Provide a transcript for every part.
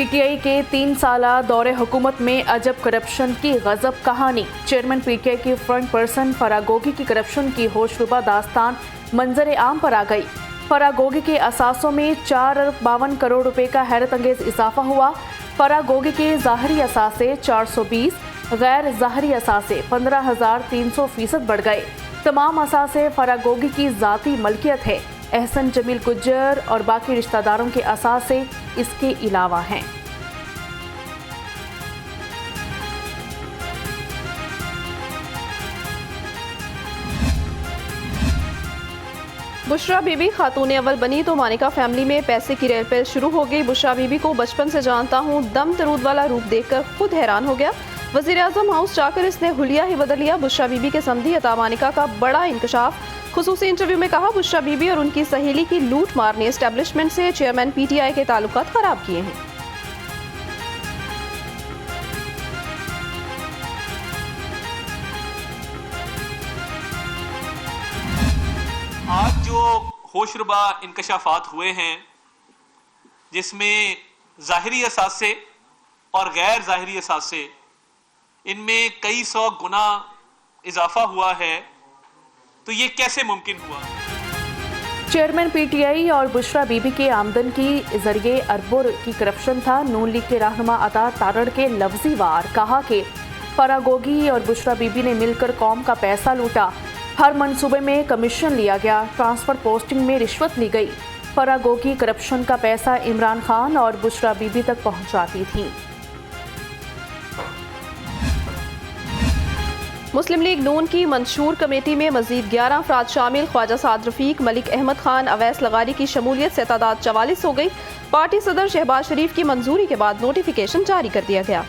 PTI के 3 साला दौरे हुकूमत में अजब करप्शन की गजब कहानी। चेयरमैन पीटीआई के फ्रंट पर्सन फरागोगी की करप्शन की होशरुबा दास्तान मंजर आम पर आ गई। फरागोगी के असासों में 4 अरब 52 करोड़ रुपए का हैरत अंगेज इजाफा हुआ। फरागोगी के ज़ाहरी असासे 420, गैर ज़ाहरी असासे 15,300% बढ़ गए। तमाम असासे फरागोगी की ज़ाती मलकियत है। एहसन जमील गुज्जर और बाकी रिश्तेदारों के असासे इसके अलावा हैं। बुशरा बीबी खातून अव्वल बनी तो मानिका फैमिली में पैसे की रेलपेल शुरू हो गई। बुशरा बीबी को बचपन से जानता हूँ, दम दरूद वाला रूप देखकर खुद हैरान हो गया। वज़ीर आज़म हाउस जाकर इसने हुलिया ही बदल लिया। बुशरा बीबी के समधी अता मानिका का बड़ा इंकशाफ। खुसूसी इंटरव्यू में कहा, बुशरा बीबी और उनकी सहेली की लूट मार ने एस्टेब्लिशमेंट से चेयरमैन पीटीआई के ताल्लुकात खराब किए हैं। आज जो होशरुबा इंकशाफात हुए हैं, जिसमें ज़ाहिरी असासे और गैर ज़ाहिरी असासे इनमें कई सौ गुना इजाफा हुआ है, तो ये कैसे मुमकिन हुआ? चेयरमैन पीटीआई और बुशरा बीबी के आमदन की जरिए अरबों की करप्शन था। नून लीग के रहनुमा अता तारड़ के लफ्जी वार कहा कि फरागोगी और बुशरा बीबी ने मिलकर कौम का पैसा लूटा। हर मंसूबे में कमीशन लिया गया, ट्रांसफर पोस्टिंग में रिश्वत ली गई। फरागोगी करप्शन का पैसा इमरान खान और बुशरा बीबी तक पहुंचाती थी। मुस्लिम लीग नून की मंशूर कमेटी में मजीद 11 अफराद शामिल। ख्वाजा साद रफीक, मलिक अहमद खान, अवैस लगारी की शमूलियत से तादाद 44 हो गई। पार्टी सदर शहबाज शरीफ की मंजूरी के बाद नोटिफिकेशन जारी कर दिया गया।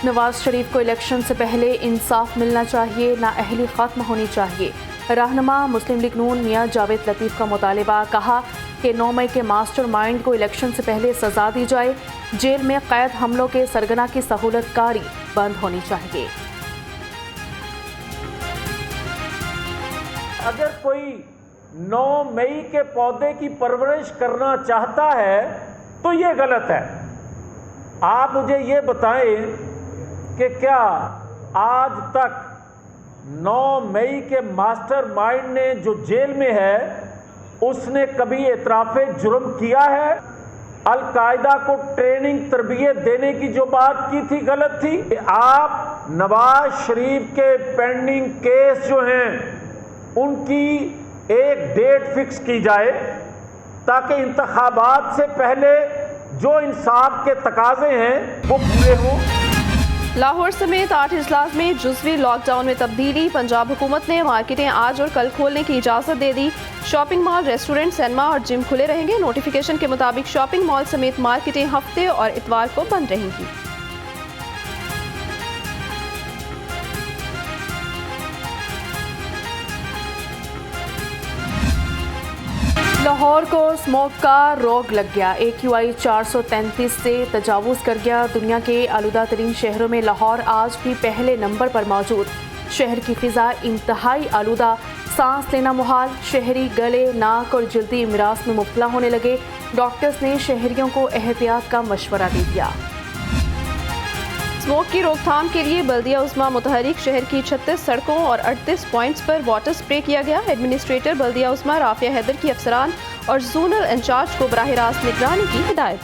नवाज शरीफ को इलेक्शन से पहले इंसाफ मिलना चाहिए, नाअहली खत्म होनी चाहिए। रहनुमा मुस्लिम लीग नून मियां जावेद लतीफ़ का मुतालिबा। कहा कि 9 मई के मास्टर माइंड को इलेक्शन से पहले सजा दी जाए। जेल में कैद हमलों के सरगना की सहूलत कारी बंद होनी चाहिए। अगर कोई 9 मई के पौधे की परवरिश करना चाहता है तो ये गलत है। आप मुझे ये बताएं कि क्या आज तक 9 मई के मास्टर माइंड ने जो जेल में है उसने कभी एतराफ़े जुर्म किया है? अल-कायदा को ट्रेनिंग तरबियत देने की जो बात की थी गलत थी। आप नवाज शरीफ के पेंडिंग केस जो हैं उनकी एक डेट फिक्स की जाए ताकि इंतखाबात से पहले जो इंसाफ के तकाजे हैं वो पूरे हों। लाहौर समेत 8 अजलास में जुज़वी लॉकडाउन में तब्दीली। पंजाब हुकूमत ने मार्केटें आज और कल खोलने की इजाज़त दे दी। शॉपिंग मॉल, रेस्टोरेंट, सिनेमा और जिम खुले रहेंगे। नोटिफिकेशन के मुताबिक शॉपिंग मॉल समेत मार्केटें हफ्ते और इतवार को बंद रहेंगी। लाहौर को स्मोक का रोग लग गया। AQI 433 से तजावुज़ कर गया। दुनिया के आलूदा तरीन शहरों में लाहौर आज भी पहले नंबर पर मौजूद। शहर की फ़िज़ा इंतहाई आलूदा, सांस लेना मुहाल। शहरी गले, नाक और जल्दी इमराज में मुब्तला होने लगे। डॉक्टर्स ने शहरियों को एहतियात का मशवरा दे दिया। स्मोक की रोकथाम के लिए बल्दिया उस्मा मुतहरिक। शहर की 36 सड़कों और 38 पॉइंट्स पर वाटर स्प्रे किया गया। एडमिनिस्ट्रेटर बल्दिया उस्मा राफिया हैदर की अफसरान और जोनल इंचार्ज को बराह रास्त निगरानी की हिदायत।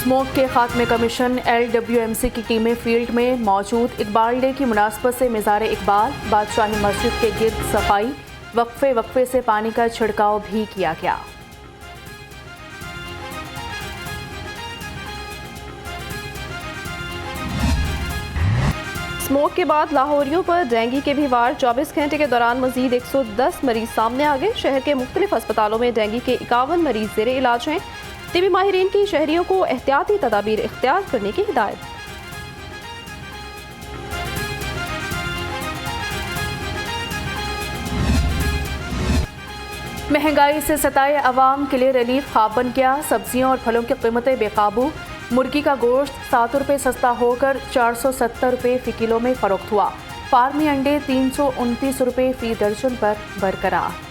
स्मोक के खात्मे कमीशन LWMC की टीमें फील्ड में मौजूद। इकबाल डे की मुनासबत से मिज़ार इकबाल, बादशाही मस्जिद के गिर्द सफाई, वक्फे वक्फे से पानी का छिड़काव भी किया गया। स्मोक के बाद लाहौरियों पर डेंगू के भी वार। 24 घंटे के दौरान मजीद 110 मरीज सामने आ गए। शहर के मुख्तलिफ अस्पतालों में डेंगू के 51 मरीज ज़ेरे इलाज हैं। तिबी माहिरीन की शहरियों को एहतियाती तदाबीर इख्तियार करने की हिदायत। महंगाई से सताए अवाम के लिए रिलीफ ख्वाब बन गया। सब्जियों और फलों की कीमतें बेकाबू। मुर्गी का गोश्त 7 रुपये सस्ता होकर 470 रुपये फी किलो में फरोख्त हुआ। फार्मी अंडे 329 रुपये फी दर्जन पर बरकरार।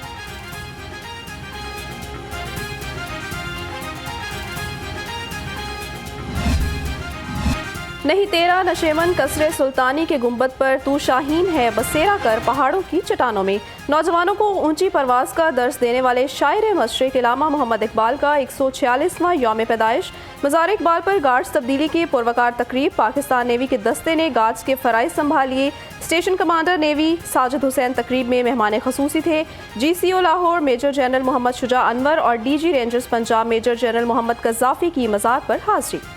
नहीं तेरा नशेमन कसरे सुल्तानी के गुंबद पर तू शाहीन है बसेरा कर पहाड़ों की चट्टानों में। नौजवानों को ऊंची परवाज का दर्स देने वाले शायर मशरिक इलामा मोहम्मद इकबाल का 146वां यौम पैदाइश। मज़ार इकबाल पर गार्ड्स तब्दीली की पुरवकार तकरीब। पाकिस्तान नेवी के दस्ते ने गार्ड्स के फ़राइज़ संभालिए। Station commander navy Sajid Hussain तकरीब में मेहमान खसूसी थे। GCO Lahore major general Mohammad Shuja Anwar और DG rangers Punjab major general Mohammad Qazafi की मज़ार पर हाज़िरी।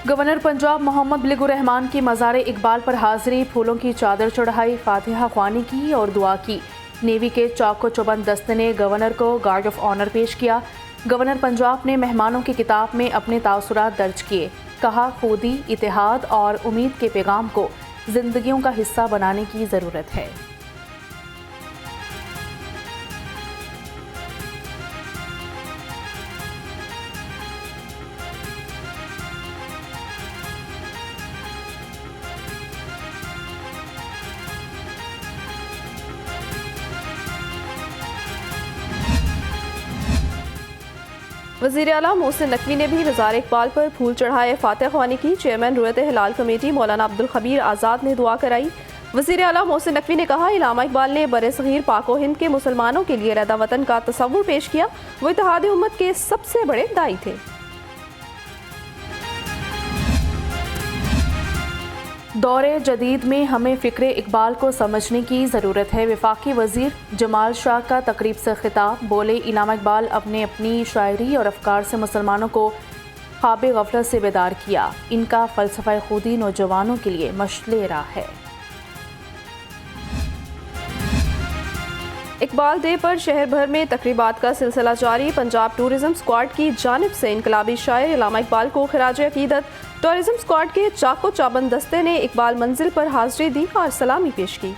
गवर्नर पंजाब मोहम्मद बिलावल रहमान की मज़ार इकबाल पर हाजिरी, फूलों की चादर चढ़ाई, फातिहा ख्वानी की और दुआ की। नेवी के चाको चौबंद दस्ते ने गवर्नर को गार्ड ऑफ ऑनर पेश किया। गवर्नर पंजाब ने मेहमानों की किताब में अपने तासुरात दर्ज किए। कहा, खुदी, इतिहाद और उम्मीद के पैगाम को जिंदगियों का हिस्सा बनाने की ज़रूरत है। वज़ीर आला मोहसिन नकवी ने भी मज़ार इकबाल पर फूल चढ़ाए, फातिहा ख्वानी की। चेयरमैन रुयत हिलाल कमेटी मौलाना अब्दुल खबीर आज़ाद ने दुआ कराई। वज़ीर आला मोहसिन नकवी ने कहा, इलामा इकबाल ने बरे-सग़ीर पाक व हिंद के मुसलमानों के लिए रहदा वतन का तसव्वुर पेश किया। वो इत्तेहाद उम्मत के सबसे बड़े दाई थे। दौरे जदीद में हमें फ़िक्र इकबाल को समझने की ज़रूरत है। वफाकी वज़ीर जमाल शाह का तकरीब से खिताब। बोले, इलामा इकबाल अपनी शायरी और अफकार से मुसलमानों को ख्वाब गफलत से बेदार किया। इनका फ़लसफ़ा खुदी नौजवानों के लिए मशले राह है। इकबाल डे पर शहर भर में तकरीबात का सिलसिला जारी। पंजाब टूरिज्म स्क्वाड की जानिब से इनकलाबी शायर इलामा इकबाल को खिराज अकीदत। टूरिज्म स्क्वाड के चाको चाबंद दस्ते ने इकबाल मंजिल पर हाजिरी दी और सलामी पेश की।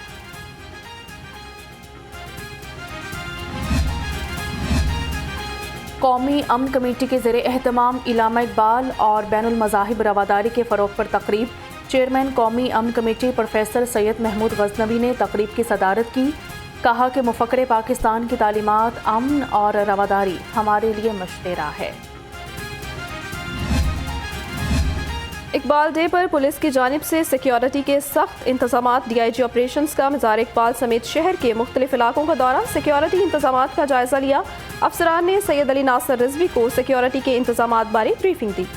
कौमी अमन कमेटी के ज़रिए एहतमाम इलामा इकबाल और बैनुल मज़ाहिब रवादारी के फ़रोग़ पर तकरीब। चेयरमैन कौमी अमन कमेटी प्रोफेसर सैयद महमूद गज़नवी ने तकरीब की सदारत की। कहा कि मुफ़क्किर पाकिस्तान की तालीमात अमन और रवादारी हमारे लिए मशले राह है। इकबाल डे पर पुलिस की जानिब से सिक्योरिटी के सख्त इंतजामात। DIG ऑपरेशंस का मज़ार इकबाल समेत शहर के मुख्तलिफ इलाकों का दौरा, सिक्योरिटी इंतजामात का जायजा लिया। अफसरान ने सैयद अली नासर रिजवी को सिक्योरिटी के इंतजामात बारे ब्रीफिंग दी।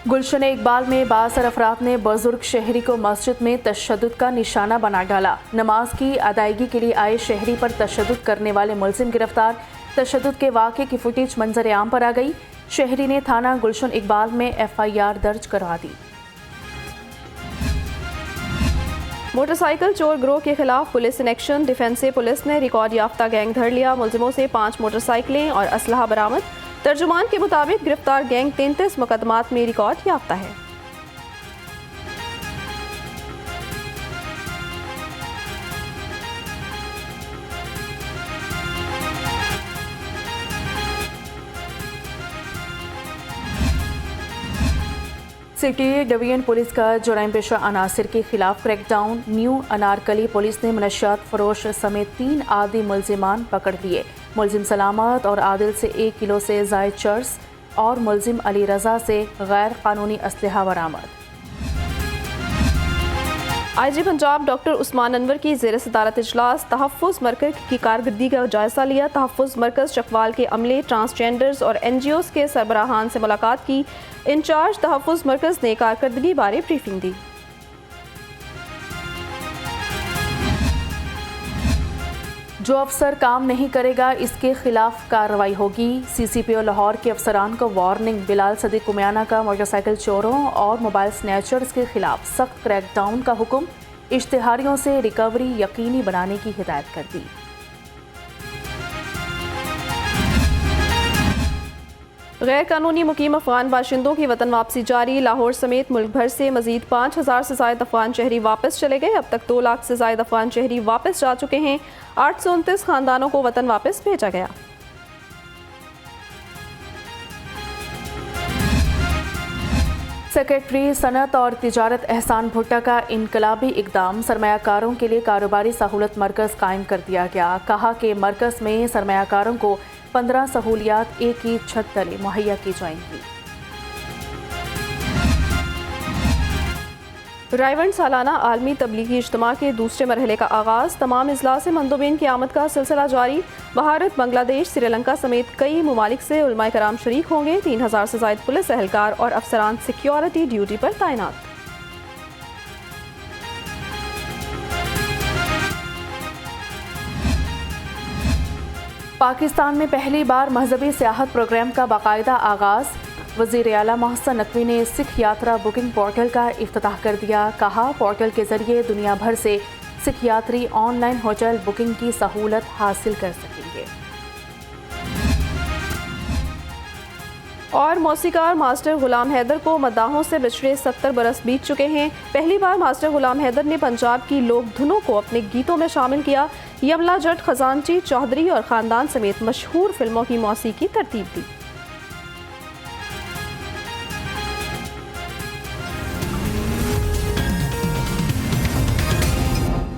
गुलशन इकबाल में बासर अफराद ने बुजुर्ग शहरी को मस्जिद में तशद्दुद का निशाना बना डाला। नमाज की अदायगी के लिए आए शहरी पर तशद्दुद करने वाले मुलजिम गिरफ्तार। तशद्दुद के वाक़े की फुटेज मंजर आम पर आ गई। शहरी ने थाना गुलशन इकबाल में FIR दर्ज करवा दी। मोटरसाइकिल चोर गिरोह के खिलाफ पुलिस इन एक्शन। डिफेंस से पुलिस ने रिकॉर्ड याफ्ता गैंग धर लिया। मुलजिमों से 5 मोटरसाइकिलें और असलहा बरामद। तर्जुमान के मुताबिक गिरफ्तार गैंग 33 मुकदमात में रिकॉर्ड याफ्ता है। सिटी डिवीजन पुलिस का जुराइम पेशा अनासिर के खिलाफ क्रैकडाउन। न्यू अनारकली पुलिस ने मनशियात फरोश समेत 3 आदि मुलजिमान पकड़ लिए। मुलजिम सलामत और आदिल से 1 किलो से जायद चर्स और मुलजिम अली रजा से गैर कानूनी असलहा बरामद। IG पंजाब डॉक्टर उस्मान अनवर की ज़ेर सदारत इजलास। तहफ़्फ़ुज़ मरकज़ की कारकर्दगी का जायज़ा लिया। तहफ़्फ़ुज़ मरकज़ चकवाल के अमले, ट्रांसजेंडर्स और NGOs के सरबराहान से मुलाकात की। इंचार्ज तहफ़्फ़ुज़ मरकज़ ने कारकर्दगी बारे ब्रीफिंग दी। जो अफसर काम नहीं करेगा इसके खिलाफ कार्रवाई होगी। CCPO लाहौर के अफसरान को वार्निंग। बिलाल सदीक कुमियाना का मोटरसाइकिल चोरों और मोबाइल स्नैचर्स के खिलाफ सख्त क्रैकडाउन का हुक्म। इश्तिहारियों से रिकवरी यकीनी बनाने की हिदायत कर दी। गैर कानूनी मुकीम अफगान बाशिंदों की वतन वापसी जारी। लाहौर समेत मुल्क भर से मजीद 5000 से ज़ायद अफगान शहरी वापस चले गए। अब तक 2 लाख से ज़ायद अफगान शहरी वापस जा चुके हैं। 829 खानदानों को वतन वापस भेजा गया। सेक्रेटरी सनत और तिजारत एहसान भुट्टा का इनकलाबी इकदाम। सरमायाकारों के लिए कारोबारी सहूलत मरकज़ कायम कर दिया गया। कहा कि मरकज़ में सरमायाकारों को 15 सहूलियात एक ही छत तले मुहैया की जाएंगी। रायवंड सालाना आलमी तबलीगी इज्तिमा के दूसरे मरहले का आगाज़। तमाम इजलास मंदोबीन की आमद का सिलसिला जारी। भारत, बांग्लादेश, श्रीलंका समेत कई ममालिक से उलमाए कराम शरीक होंगे। 3000 से ज़ायद पुलिस एहलकार और अफसरान सिक्योरिटी ड्यूटी पर तैनात। पाकिस्तान में पहली बार मजहबी सियाहत प्रोग्राम का बाकायदा आगाज़। वज़ीर आला मोहसिन नकवी ने सिख यात्रा बुकिंग पोर्टल का इफ्तिताह कर दिया। कहा, पोर्टल के जरिए दुनिया भर से सिख यात्री ऑनलाइन होटल बुकिंग की सहूलत हासिल कर सकेंगे। और मौसीकार मास्टर गुलाम हैदर को मद्दाहों से बिछड़े 70 बरस बीत चुके हैं। पहली बार मास्टर गुलाम हैदर ने पंजाब की लोक धुनों को अपने गीतों में शामिल किया। यमला जट, खजानची, चौधरी और ख़ानदान समेत मशहूर फिल्मों की मौसीकी तरतीब दी।